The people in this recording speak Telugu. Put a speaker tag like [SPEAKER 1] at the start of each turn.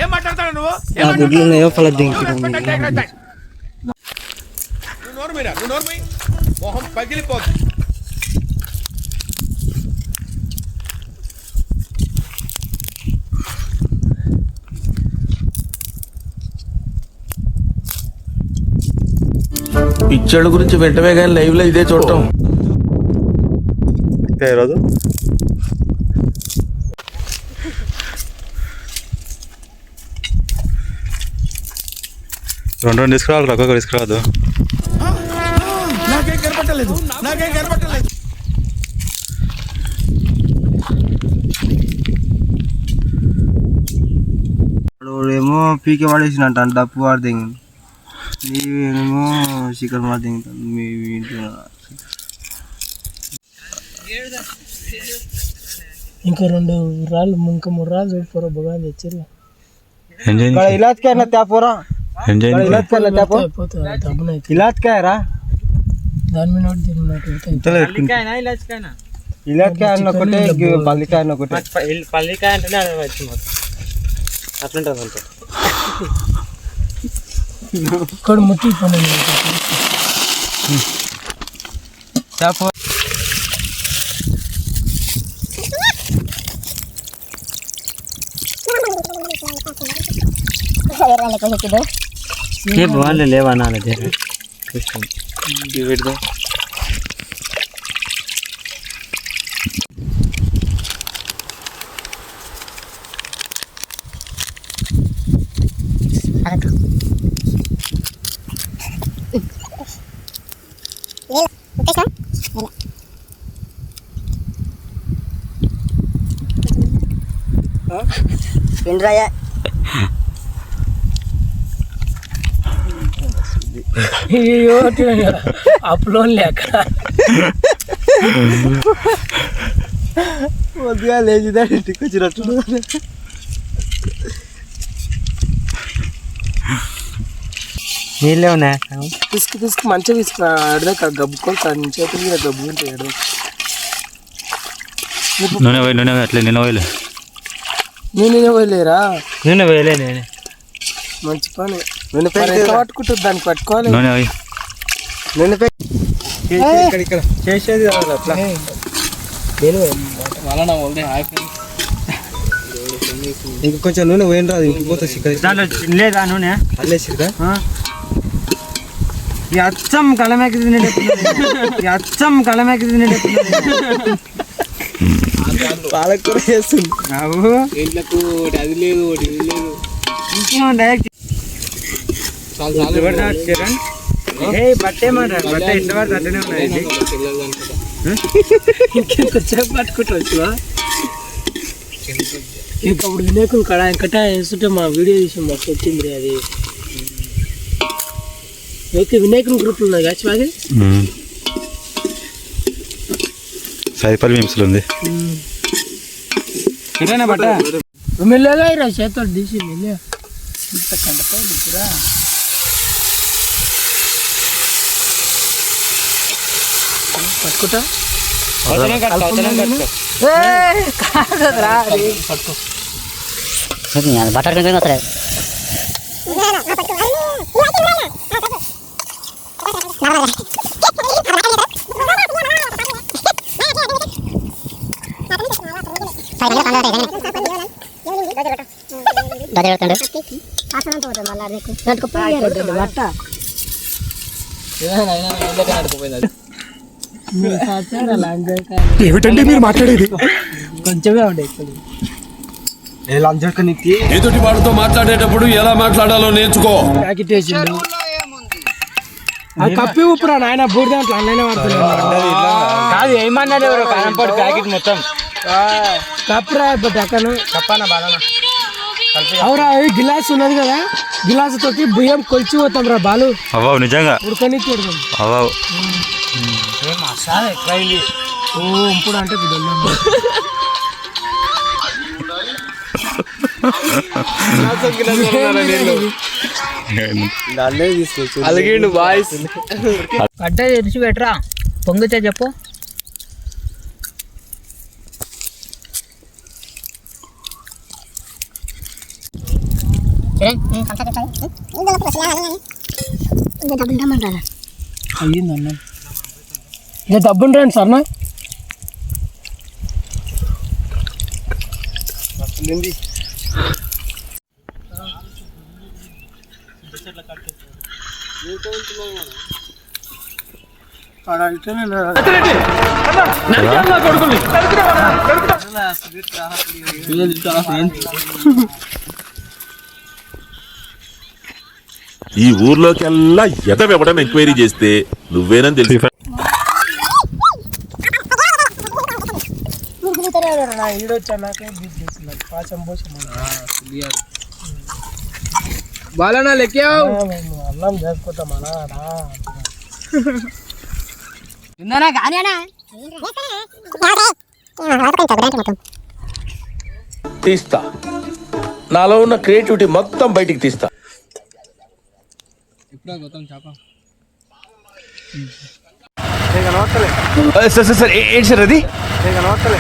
[SPEAKER 1] ఏం మాట్లాడతాడు నువ్వు? మొహం పగిలిపోతుంది. పిచ్చోళ్ళ గురించి వెంటనే కానీ లైవ్ లో ఇదే చూడటం
[SPEAKER 2] ఈరోజు రెండు తీసుకురావాలి, ఒక్కొక్క తీసుకురాదు.
[SPEAKER 1] నాకేం కనపట్టలేదు.
[SPEAKER 3] ఏమో పీకే వాడేసినట్టు అంటే డప్పు వాడితే నీవేమో చికెన్ వాడితే మీ
[SPEAKER 4] ఇంకా 2 రాళ్ళు ఇంకా 3 రాళ్ళు చూడిపోరా బగా తెచ్చారు.
[SPEAKER 3] इलाज क्या ना त्या पोरा इलाज क्या ना त्या पोरा इलाज क्या है रा
[SPEAKER 4] दान में नोट देना पल्लिकाय ना
[SPEAKER 3] इलाज क्या है नकोटे पल्लिकाय नकोटे
[SPEAKER 4] पल्लिकाय अंटने అది వచ్చి మొత్తం అట్లంటది అంతే ఇక్కడ ముట్టి పని
[SPEAKER 3] त्या पोरा
[SPEAKER 4] ये बवाल ले लेवाना ले दे कुछ ये वेट दो
[SPEAKER 3] पिन रहा है
[SPEAKER 4] అయ్యో అప్లోన్ లేక
[SPEAKER 3] కొద్దిగా లేచిదా ఇంటికి వచ్చినట్టు
[SPEAKER 4] నీళ్ళే ఉన్నాయి పిసుకు మంచిగా పిసుకు అడదాక గబ్బుకొని చేతులు మీద గబ్బు ఉంటాయి అడదాక
[SPEAKER 2] నూనె అట్లే నేను
[SPEAKER 4] పోయలేరా
[SPEAKER 2] నూనె పోయలే నేనే
[SPEAKER 4] మంచి పని పట్టుకుంటుంది దాన్ని పట్టుకోవాలి
[SPEAKER 3] ఇక్కడ చేసేది అట్లా ఇంక కొంచెం నూనె పోయిన రాదు ఇంటికి పోతే
[SPEAKER 4] లేదా నూనె
[SPEAKER 3] అల్లేసిరా
[SPEAKER 4] అచ్చం కలమేకి
[SPEAKER 3] పాలకూర చేస్తుంది
[SPEAKER 4] ఇంట్లకు అది లేదు ఇది లేదు డైరెక్ట్ బట్టే మాట బట్ట ఇష్టపడితే అట్లనే ఉన్నాయి ఇంకెంతసేపు పట్టుకుంటూ ఇంకప్పుడు వినాయకులు కటా వేస్తుంటే మా వీడియో చూసి మాకు వచ్చింది అది ఓకే వినాయకుని గ్రూప్లు ఉన్నాయి కాచి బాగా
[SPEAKER 2] సాయిపల్లి మిమ్స్లు ఉంది
[SPEAKER 4] బట్ట మెల్లగా రా చేతో తీసి మెల్ల ఇంత కంటపై దిగురా పట్టుకుంటా
[SPEAKER 5] బటర్ సరే
[SPEAKER 1] ఏమిటండి మీరు మాట్లాడేది?
[SPEAKER 4] కొంచెమే ఉండే
[SPEAKER 1] ఎదుటి వాడితో మాట్లాడేటప్పుడు ఎలా మాట్లాడాలో నేర్చుకో.
[SPEAKER 4] ప్యాకెట్ వేసిండు కప్పి ఊపురా నాయన బూడి దాంట్లో అన్నైనా వాడుతున్నాడు ఏమన్నాడు ఎవరు కారంపాడు ప్యాకెట్ మొత్తం కప్పురా అక్కను కప్పానా బాలనా అవురా గిలాస్ ఉన్నది కదా గిలాసు తోటి బియ్యం కొలిచి పోతాం రా బాలు
[SPEAKER 2] అవ్వవు నిజంగా
[SPEAKER 4] ఉడకని
[SPEAKER 2] అవ్వవు
[SPEAKER 4] ఓ ఇప్పుడు అంటే
[SPEAKER 3] నన్నే తీసుకొచ్చు
[SPEAKER 4] అలిగిండు బాయ్స్.
[SPEAKER 5] గడ్డ తెరిచి పెట్టరా, పొంగితే చెప్పు.
[SPEAKER 4] అయ్యిందన్న ఇక డబ్బులు రండి సార్.
[SPEAKER 6] ఈ ఊర్లోకెల్లా ఎదవెవడని ఎంక్వైరీ చేస్తే నువ్వేనని తెలుసు.
[SPEAKER 4] బాలనా లెక్కావు
[SPEAKER 3] అన్నం చేసుకుంటామన్నా
[SPEAKER 7] తీస్తా, నాలో ఉన్న క్రియేటివిటీ మొత్తం బయటికి తీస్తా.
[SPEAKER 1] సార్ సార్ ఏంటి సార్ అది?
[SPEAKER 3] నమస్తే